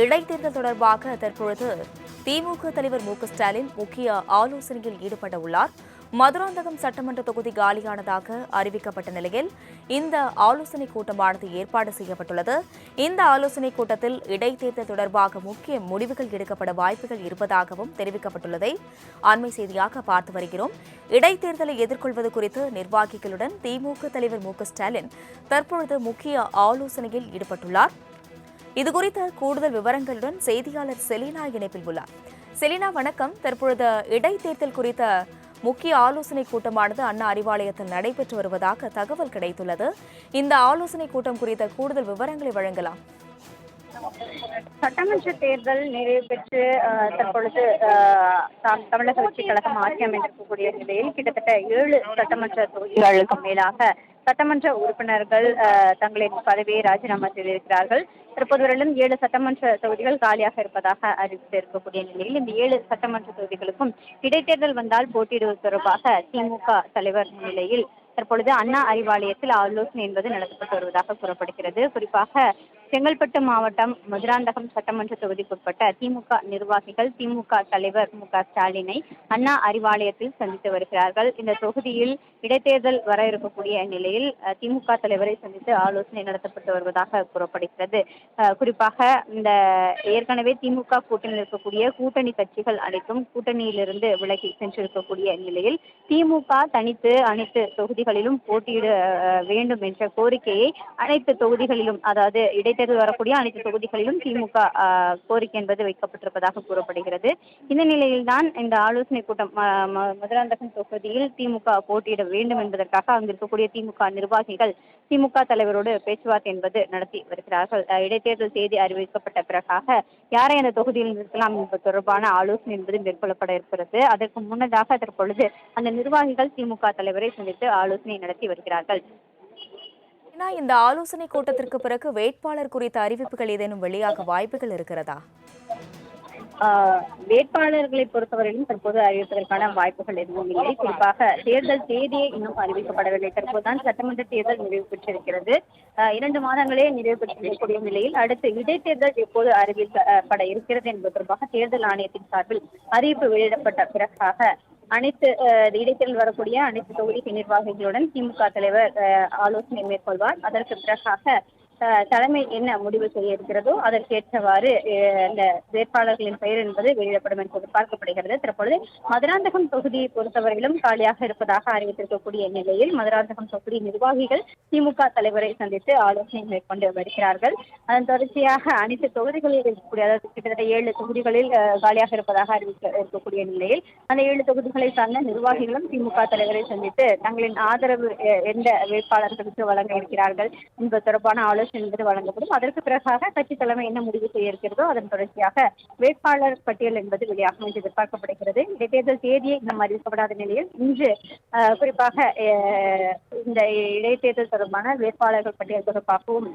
இடைத்தேர்தல் தொடர்பாக தற்பொழுது திமுக தலைவர் மு.க.ஸ்டாலின் முக்கிய ஆலோசனையில் ஈடுபட உள்ளார். மதுராந்தகம் சட்டமன்ற தொகுதி காலியானதாக அறிவிக்கப்பட்ட நிலையில் இந்த ஆலோசனைக் கூட்டமானது ஏற்பாடு செய்யப்பட்டுள்ளது. இந்த ஆலோசனைக் கூட்டத்தில் இடைத்தேர்தல் தொடர்பாக முக்கிய முடிவுகள் எடுக்கப்பட வாய்ப்புகள் இருப்பதாகவும் தெரிவிக்கப்பட்டுள்ளதை அண்மை செய்தியாக பார்த்து வருகிறோம். இடைத்தேர்தலை எதிர்கொள்வது குறித்து நிர்வாகிகளுடன் திமுக தலைவர் மு.க.ஸ்டாலின் தற்பொழுது முக்கிய ஆலோசனையில் ஈடுபட்டுள்ளார். இதுகுறித்த கூடுதல் விவரங்களுடன் செய்தியாளர் செலினா இணைப்பில் உள்ளார். செலினா, வணக்கம். தற்பொழுது இடைத்தேர்தல் குறித்த முக்கிய ஆலோசனைக் கூட்டமானது அண்ணா அறிவாலயத்தில் நடைபெற்று வருவதாக தகவல் கிடைத்துள்ளது. இந்த ஆலோசனைக் கூட்டம் குறித்த கூடுதல் விவரங்களை வழங்கலாம். சட்டமன்ற தேர்தல் நிறைவு பெற்று தற்பொழுது தமிழக வெற்றிக் கழகம் ஆட்சி அமைந்திருக்கக்கூடிய நிலையில் கிட்டத்தட்ட 7 சட்டமன்ற தொகுதிகளுக்கு மேலாக சட்டமன்ற உறுப்பினர்கள் தங்களின் பதவியை ராஜினாமா செய்திருக்கிறார்கள். தற்போது வரையிலும் 7 சட்டமன்ற தொகுதிகள் காலியாக இருப்பதாக அறிவித்திருக்கக்கூடிய நிலையில் இந்த 7 சட்டமன்ற தொகுதிகளுக்கும் இடைத்தேர்தல் வந்தால் போட்டியிடுவது தொடர்பாக திமுக தலைவர் முன்னிலையில் தற்பொழுது அண்ணா அறிவாலயத்தில் ஆலோசனை என்பது நடத்தப்பட்டு வருவதாக கூறப்படுகிறது. குறிப்பாக செங்கல்பட்டு மாவட்டம் மதுராந்தகம் சட்டமன்ற தொகுதிக்குட்பட்ட திமுக நிர்வாகிகள் திமுக தலைவர் மு.க.ஸ்டாலினை அண்ணா அறிவாலயத்தில் சந்தித்து வருகிறார்கள். இந்த தொகுதியில் இடைத்தேர்தல் வர இருக்கக்கூடிய நிலையில் திமுக தலைவரை சந்தித்து ஆலோசனை நடத்தப்பட்டு வருவதாக கூறப்படுகிறது. குறிப்பாக இந்த ஏற்கனவே திமுக கூட்டணியில் இருக்கக்கூடிய கூட்டணி கட்சிகள் அனைத்தும் கூட்டணியிலிருந்து விலகி சென்றிருக்கக்கூடிய நிலையில் திமுக தனித்து அனைத்து தொகுதிகளிலும் போட்டியிட வேண்டும் என்ற கோரிக்கையை அனைத்து தொகுதிகளிலும், அதாவது இடைத்தேர்தல் வரக்கூடிய அனைத்து தொகுதிகளிலும் திமுக கோரிக்கை என்பது வைக்கப்பட்டிருப்பதாக கூறப்படுகிறது. இந்த நிலையில்தான் இந்த ஆலோசனை கூட்டம் மதுராந்தகம் தொகுதியில் திமுக போட்டியிட வேண்டும் என்பதற்காக அங்கு இருக்கக்கூடிய திமுக நிர்வாகிகள் திமுக தலைவரோடு பேச்சுவார்த்தை என்பது நடத்தி வருகிறார்கள். இடைத்தேர்தல் தேதி அறிவிக்கப்பட்ட பிறகாக யாரை அந்த தொகுதியில் நிறுத்தலாம் என்பது தொடர்பான ஆலோசனை என்பது மேற்கொள்ளப்பட இருக்கிறது. அதற்கு முன்னதாக தற்பொழுது அந்த நிர்வாகிகள் திமுக தலைவரை சந்தித்து ஆலோசனை நடத்தி வருகிறார்கள். இந்த ஆலோசனை கூட்டத்திற்கு பிறகு வேட்பாளர் குறித்த அறிவிப்புகள் ஏதேனும் வெளியாக வாய்ப்புகள் இருக்கிறதா? வேட்பாளர்களை பொறுத்தவரையிலும் தற்போது அறிவிப்பதற்கான வாய்ப்புகள் எதுவும் இல்லை. குறிப்பாக தேர்தல் தேதியை இன்னும் அறிவிக்கப்படவில்லை. தற்போதுதான் சட்டமன்ற தேர்தல் நிறைவு பெற்றிருக்கிறது. 2 மாதங்களே நிறைவு பெற்றிருக்கக்கூடிய நிலையில் அடுத்து இடைத்தேர்தல் எப்போது அறிவிக்கப்பட இருக்கிறது என்பது தொடர்பாக தேர்தல் ஆணையத்தின் சார்பில் அறிவிப்பு வெளியிடப்பட்ட பிறகாக அனைத்து இடைத்தேர்தல் வரக்கூடிய அனைத்து தொகுதி நிர்வாகிகளுடன் திமுக தலைவர் ஆலோசனை மேற்கொள்வார். அதற்கு பிறகாக தலைமை என்ன முடிவு செய்ய இருக்கிறதோ அதற்கேற்றவாறு இந்த வேட்பாளர்களின் பெயர் என்பது வெளியிடப்படும் என்று எதிர்பார்க்கப்படுகிறது. தற்பொழுது மதுராந்தகம் தொகுதியை பொறுத்தவரையிலும் காலியாக இருப்பதாக அறிவித்திருக்கக்கூடிய நிலையில் மதுராந்தகம் தொகுதி நிர்வாகிகள் திமுக தலைவரை சந்தித்து ஆலோசனை மேற்கொண்டு வருகிறார்கள். அதன் தொடர்ச்சியாக அனைத்து தொகுதிகளில் இருக்கக்கூடிய, அதாவது கிட்டத்தட்ட 7 தொகுதிகளில் காலியாக இருப்பதாக இருக்கக்கூடிய நிலையில் அந்த 7 தொகுதிகளை சார்ந்த நிர்வாகிகளும் திமுக தலைவரை சந்தித்து தங்களின் ஆதரவு எந்த வேட்பாளர்களுக்கு வழங்க இருக்கிறார்கள் என்பது தொடர்பான ஆலோசனை என்பது வழங்கப்படும். அதற்கு பிறகாக கட்சி தலைமை என்ன முடிவு செய்ய இருக்கிறதோ அதன் தொடர்ச்சியாக வேட்பாளர் பட்டியல் என்பது வெளியாகும் என்று எதிர்பார்க்கப்படுகிறது. இடைத்தேர்தல் தேதியை இன்னும் அறிவிக்கப்படாத நிலையில் இன்று குறிப்பாக இந்த இடைத்தேர்தல் தொடர்பான வேட்பாளர்கள் பட்டியல் தொடர்பாகவும்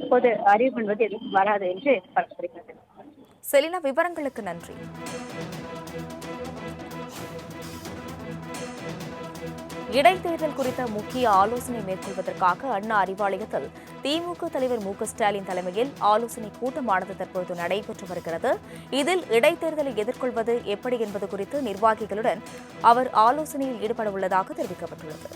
இப்போது அறிவிப்பு என்பது எதுவும் வராது என்று எதிர்பார்க்கப்படுகிறது. செலினா, விவரங்களுக்கு நன்றி. இடைத்தேர்தல் குறித்த முக்கிய ஆலோசனை மேற்கொள்வதற்காக அண்ணா அறிவாலயத்தில் திமுக தலைவர் மு.க.ஸ்டாலின் தலைமையில் ஆலோசனை கூட்டமானது தற்போது நடைபெற்று வருகிறது. இதில் இடைத்தேர்தலை எதிர்கொள்வது எப்படி என்பது குறித்து நிர்வாகிகளுடன் அவர் ஆலோசனையில் ஈடுபட உள்ளதாக தெரிவிக்கப்பட்டுள்ளது.